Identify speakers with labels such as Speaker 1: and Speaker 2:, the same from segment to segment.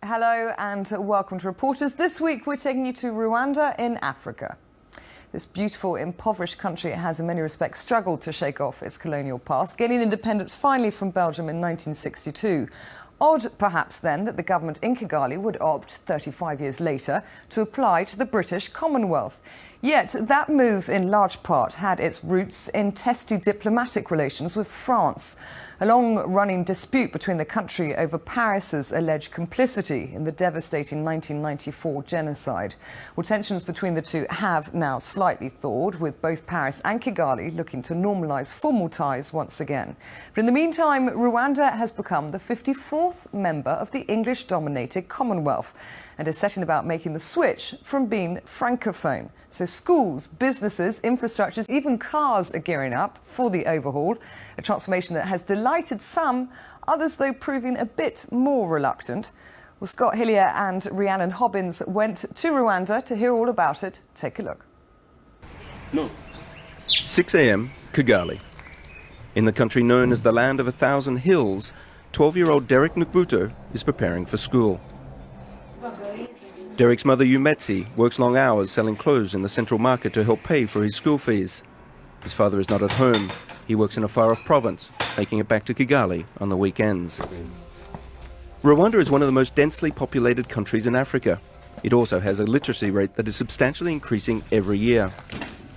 Speaker 1: Hello and welcome to Reporters. This week we're taking you to Rwanda in Africa. This beautiful, impoverished country has in many respects struggled to shake off its colonial past, gaining independence finally from Belgium in 1962. Odd, perhaps, then, that the government in Kigali would opt, 35 years later, to apply to the British Commonwealth. Yet that move, in large part, had its roots in testy diplomatic relations with France. A long-running dispute between the country over Paris's alleged complicity in the devastating 1994 genocide. Well, tensions between the two have now slightly thawed, with both Paris and Kigali looking to normalise formal ties once again. But in the meantime, Rwanda has become the 54th member of the English-dominated Commonwealth and is setting about making the switch from being francophone. So schools, businesses, infrastructures, even cars are gearing up for the overhaul, a transformation that has delighted some, others though proving a bit more reluctant. Well, Scott Hillier and Rhiannon Hobbins went to Rwanda to hear all about it. Take a look.
Speaker 2: 6 a.m, Kigali. In the country known as the Land of 1,000 Hills, 12-year-old Derek Nukbuto is preparing for school. Derek's mother, Umetsi, works long hours selling clothes in the central market to help pay for his school fees. His father is not at home. He works in a far-off province, making it back to Kigali on the weekends. Rwanda is one of the most densely populated countries in Africa. It also has a literacy rate that is substantially increasing every year.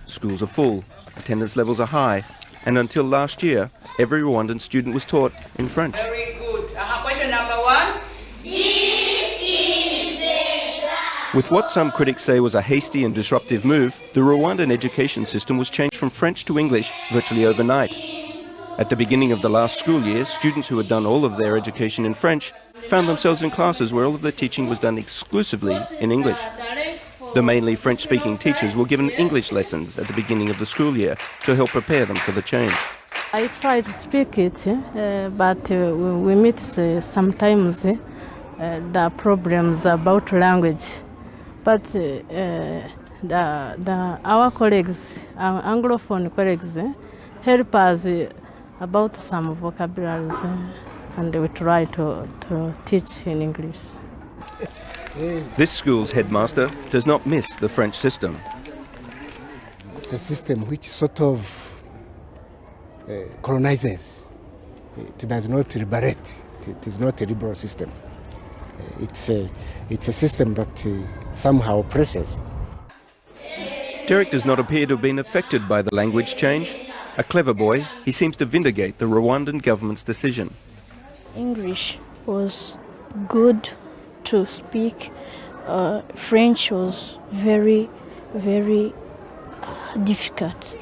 Speaker 2: Schools are full, attendance levels are high, and until last year, every Rwandan student was taught in French.
Speaker 3: Very good. Question number one.
Speaker 2: With what some critics say was a hasty and disruptive move, the Rwandan education system was changed from French to English virtually overnight. At the beginning of the last school year, students who had done all of their education in French found themselves in classes where all of their teaching was done exclusively in English. The mainly French-speaking teachers were given English lessons at the beginning of the school year to help prepare them for the change.
Speaker 4: I try to speak it, but we meet sometimes the problems about language. But our colleagues, our Anglophone colleagues, help us about some vocabularies, and we try to teach in English.
Speaker 2: This school's headmaster does not miss the French system.
Speaker 5: It's a system which sort of colonizes. It does not liberate. It is not a liberal system. It's a system that somehow oppresses.
Speaker 2: Derek does not appear to have been affected by the language change. A clever boy, he seems to vindicate the Rwandan government's decision.
Speaker 6: English was good to speak. French was very, very difficult.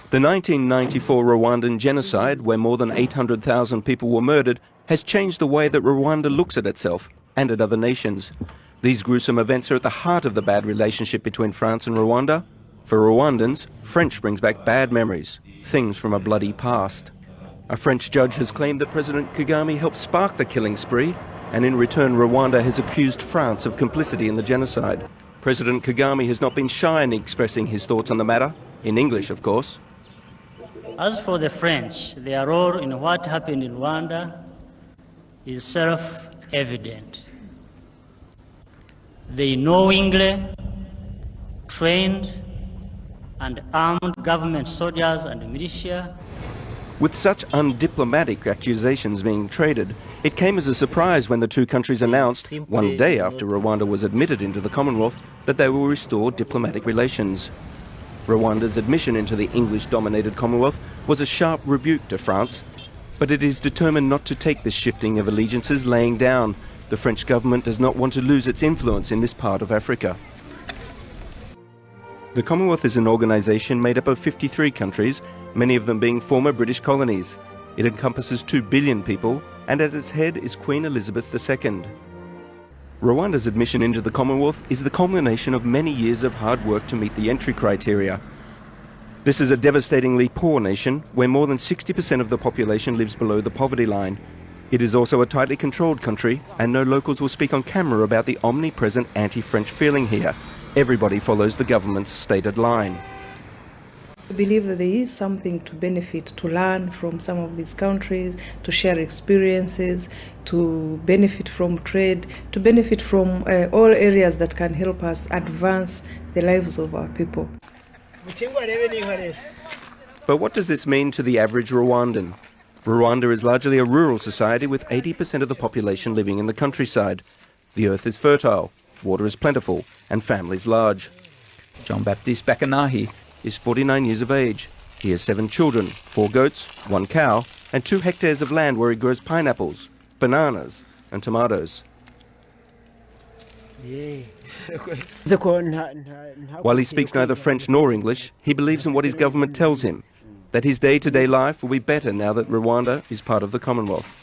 Speaker 2: The 1994 Rwandan genocide, where more than 800,000 people were murdered, has changed the way that Rwanda looks at itself and at other nations. These gruesome events are at the heart of the bad relationship between France and Rwanda. For Rwandans, French brings back bad memories, things from a bloody past. A French judge has claimed that President Kagame helped spark the killing spree, and in return Rwanda has accused France of complicity in the genocide. President Kagame has not been shy in expressing his thoughts on the matter, in English of course.
Speaker 7: As for the French, their role in what happened in Rwanda is self-evident. They knowingly trained and armed government soldiers and militia.
Speaker 2: With such undiplomatic accusations being traded, it came as a surprise when the two countries announced, one day after Rwanda was admitted into the Commonwealth, that they will restore diplomatic relations. Rwanda's admission into the English-dominated Commonwealth was a sharp rebuke to France, but it is determined not to take this shifting of allegiances laying down. The French government does not want to lose its influence in this part of Africa. The Commonwealth is an organisation made up of 53 countries, many of them being former British colonies. It encompasses 2 billion people, and at its head is Queen Elizabeth II. Rwanda's admission into the Commonwealth is the culmination of many years of hard work to meet the entry criteria. This is a devastatingly poor nation, where more than 60% of the population lives below the poverty line. It is also a tightly controlled country, and no locals will speak on camera about the omnipresent anti-French feeling here. Everybody follows the government's stated line.
Speaker 8: I believe that there is something to benefit, to learn from some of these countries, to share experiences, to benefit from trade, to benefit from all areas that can help us advance the lives of our people.
Speaker 2: But what does this mean to the average Rwandan? Rwanda is largely a rural society with 80% of the population living in the countryside. The earth is fertile, water is plentiful, and families large. Jean-Baptiste Bakanahi is 49 years of age. He has 7 children, 4 goats, 1 cow, and 2 hectares of land where he grows pineapples, bananas, and tomatoes. While he speaks neither French nor English, he believes in what his government tells him, that his day-to-day life will be better now that Rwanda is part of the Commonwealth.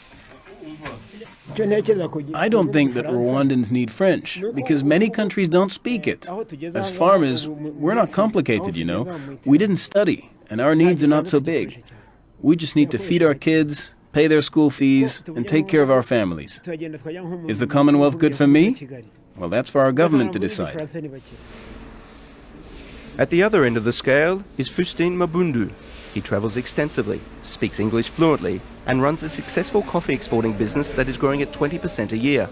Speaker 9: I don't think that Rwandans need French, because many countries don't speak it. As farmers, we're not complicated, you know. We didn't study, and our needs are not so big. We just need to feed our kids, pay their school fees, and take care of our families. Is the Commonwealth good for me? Well, that's for our government to decide.
Speaker 2: At the other end of the scale is Faustin Mabundu. He travels extensively, speaks English fluently, and runs a successful coffee exporting business that is growing at 20% a year.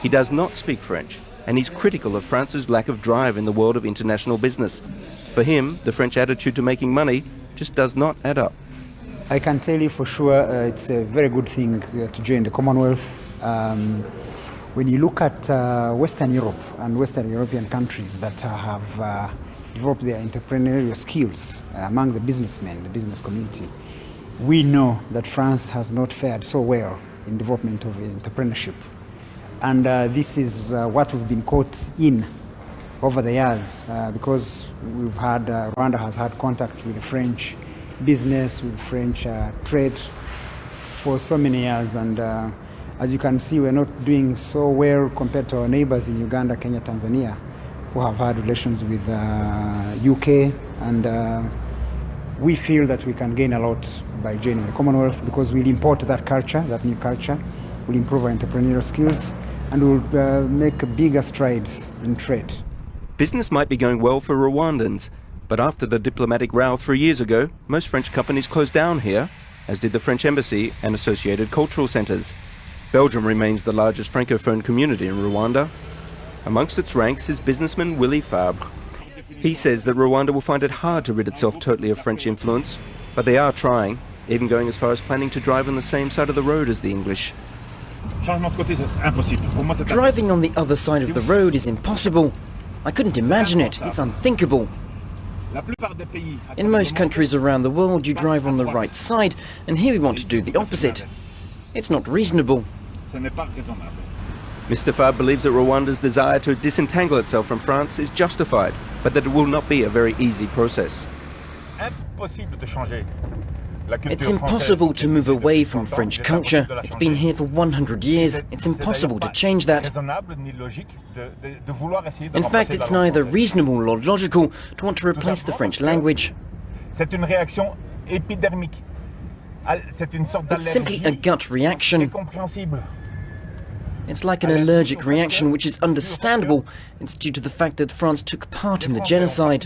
Speaker 2: He does not speak French, and he's critical of France's lack of drive in the world of international business. For him, the French attitude to making money just does not add up.
Speaker 10: I can tell you for sure it's a very good thing to join the Commonwealth. When you look at Western Europe and Western European countries that have developed their entrepreneurial skills among the businessmen, the business community, we know that France has not fared so well in development of entrepreneurship. And this is what we've been caught in over the years because we've had, Rwanda has had contact with the French business, with French trade for so many years. And as you can see, we're not doing so well compared to our neighbors in Uganda, Kenya, Tanzania, who have had relations with UK, and we feel that we can gain a lot by joining the Commonwealth because we'll import that culture, that new culture, we'll improve our entrepreneurial skills, and we'll make bigger strides in trade.
Speaker 2: Business might be going well for Rwandans, but after the diplomatic row 3 years ago, most French companies closed down here, as did the French Embassy and associated cultural centres. Belgium remains the largest francophone community in Rwanda. Amongst its ranks is businessman Willy Fabre. He says that Rwanda will find it hard to rid itself totally of French influence, but they are trying, even going as far as planning to drive on the same side of the road as the English.
Speaker 11: Driving on the other side of the road is impossible. I couldn't imagine it. It's unthinkable. In most countries around the world, you drive on the right side, and here we want to do the opposite. It's not reasonable.
Speaker 2: Mr. Fabre believes that Rwanda's desire to disentangle itself from France is justified, but that it will not be a very easy process.
Speaker 11: It's impossible to move away from French culture. It's been here for 100 years. It's impossible to change that. In fact, it's neither reasonable nor logical to want to replace the French language. It's simply a gut reaction. It's like an allergic reaction which is understandable. It's due to the fact that France took part in the genocide.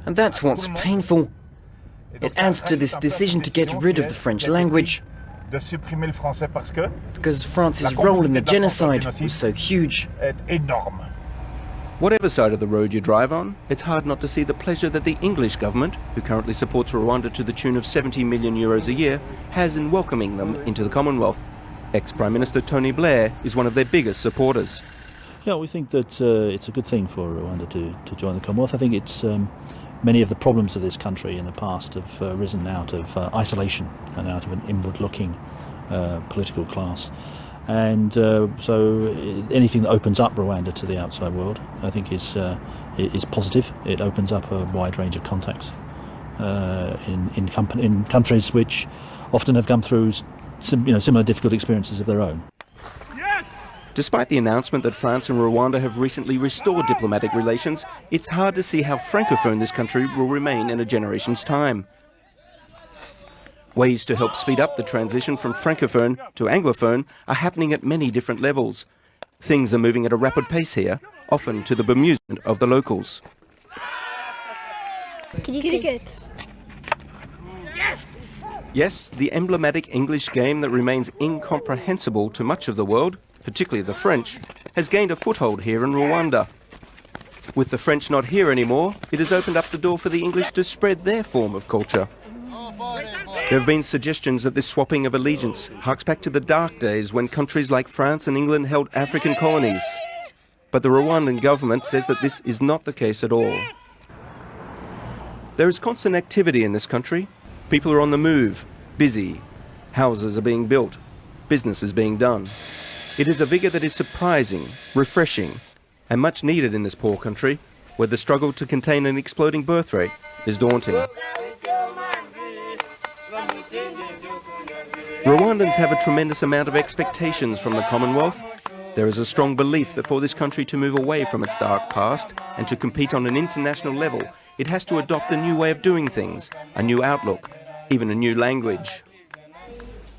Speaker 11: And that's what's painful. It adds to this decision to get rid of the French language. Because France's role in the genocide was so huge.
Speaker 2: Whatever side of the road you drive on, it's hard not to see the pleasure that the English government, who currently supports Rwanda to the tune of 70 million euros a year, has in welcoming them into the Commonwealth. Ex-Prime Minister Tony Blair is one of their biggest supporters.
Speaker 12: Yeah, we think that it's a good thing for Rwanda to join the Commonwealth. I think it's many of the problems of this country in the past have risen out of isolation and out of an inward-looking political class. And so anything that opens up Rwanda to the outside world, I think is positive. It opens up a wide range of contacts in countries which often have come through similar difficult experiences of their own.
Speaker 2: Despite the announcement that France and Rwanda have recently restored diplomatic relations, it's hard to see how francophone this country will remain in a generation's time. Ways to help speed up the transition from francophone to anglophone are happening at many different levels. Things are moving at a rapid pace here, often to the bemusement of the locals.
Speaker 6: Cricket.
Speaker 2: Yes, the emblematic English game that remains incomprehensible to much of the world, particularly the French, has gained a foothold here in Rwanda. With the French not here anymore, it has opened up the door for the English to spread their form of culture. There have been suggestions that this swapping of allegiance harks back to the dark days when countries like France and England held African colonies. But the Rwandan government says that this is not the case at all. There is constant activity in this country. People are on the move, busy. Houses are being built. Business is being done. It is a vigour that is surprising, refreshing, and much needed in this poor country, where the struggle to contain an exploding birth rate is daunting. Rwandans have a tremendous amount of expectations from the Commonwealth. There is a strong belief that for this country to move away from its dark past and to compete on an international level, it has to adopt a new way of doing things, a new outlook, even a new language.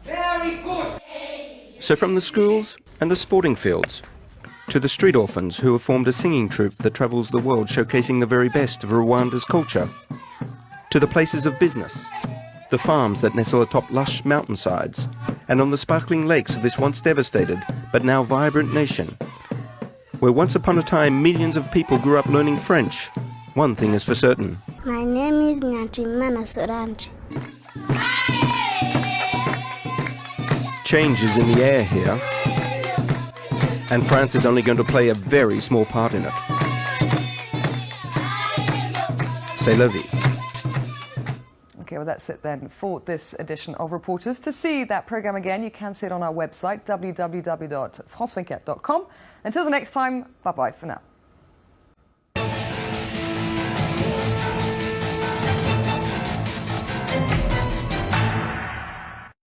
Speaker 3: Very good.
Speaker 2: So from the schools and the sporting fields, to the street orphans who have formed a singing troupe that travels the world showcasing the very best of Rwanda's culture, to the places of business, the farms that nestle atop lush mountainsides, and on the sparkling lakes of this once devastated but now vibrant nation, where once upon a time millions of people grew up learning French, one thing is for certain.
Speaker 6: My name is Nyanchimana Soranji.
Speaker 2: Change is in the air here, and France is only going to play a very small part in it. C'est la vie.
Speaker 1: Okay, well, that's it then for this edition of Reporters. To see that programme again, you can see it on our website, www.france24.com. Until the next time, bye-bye for now.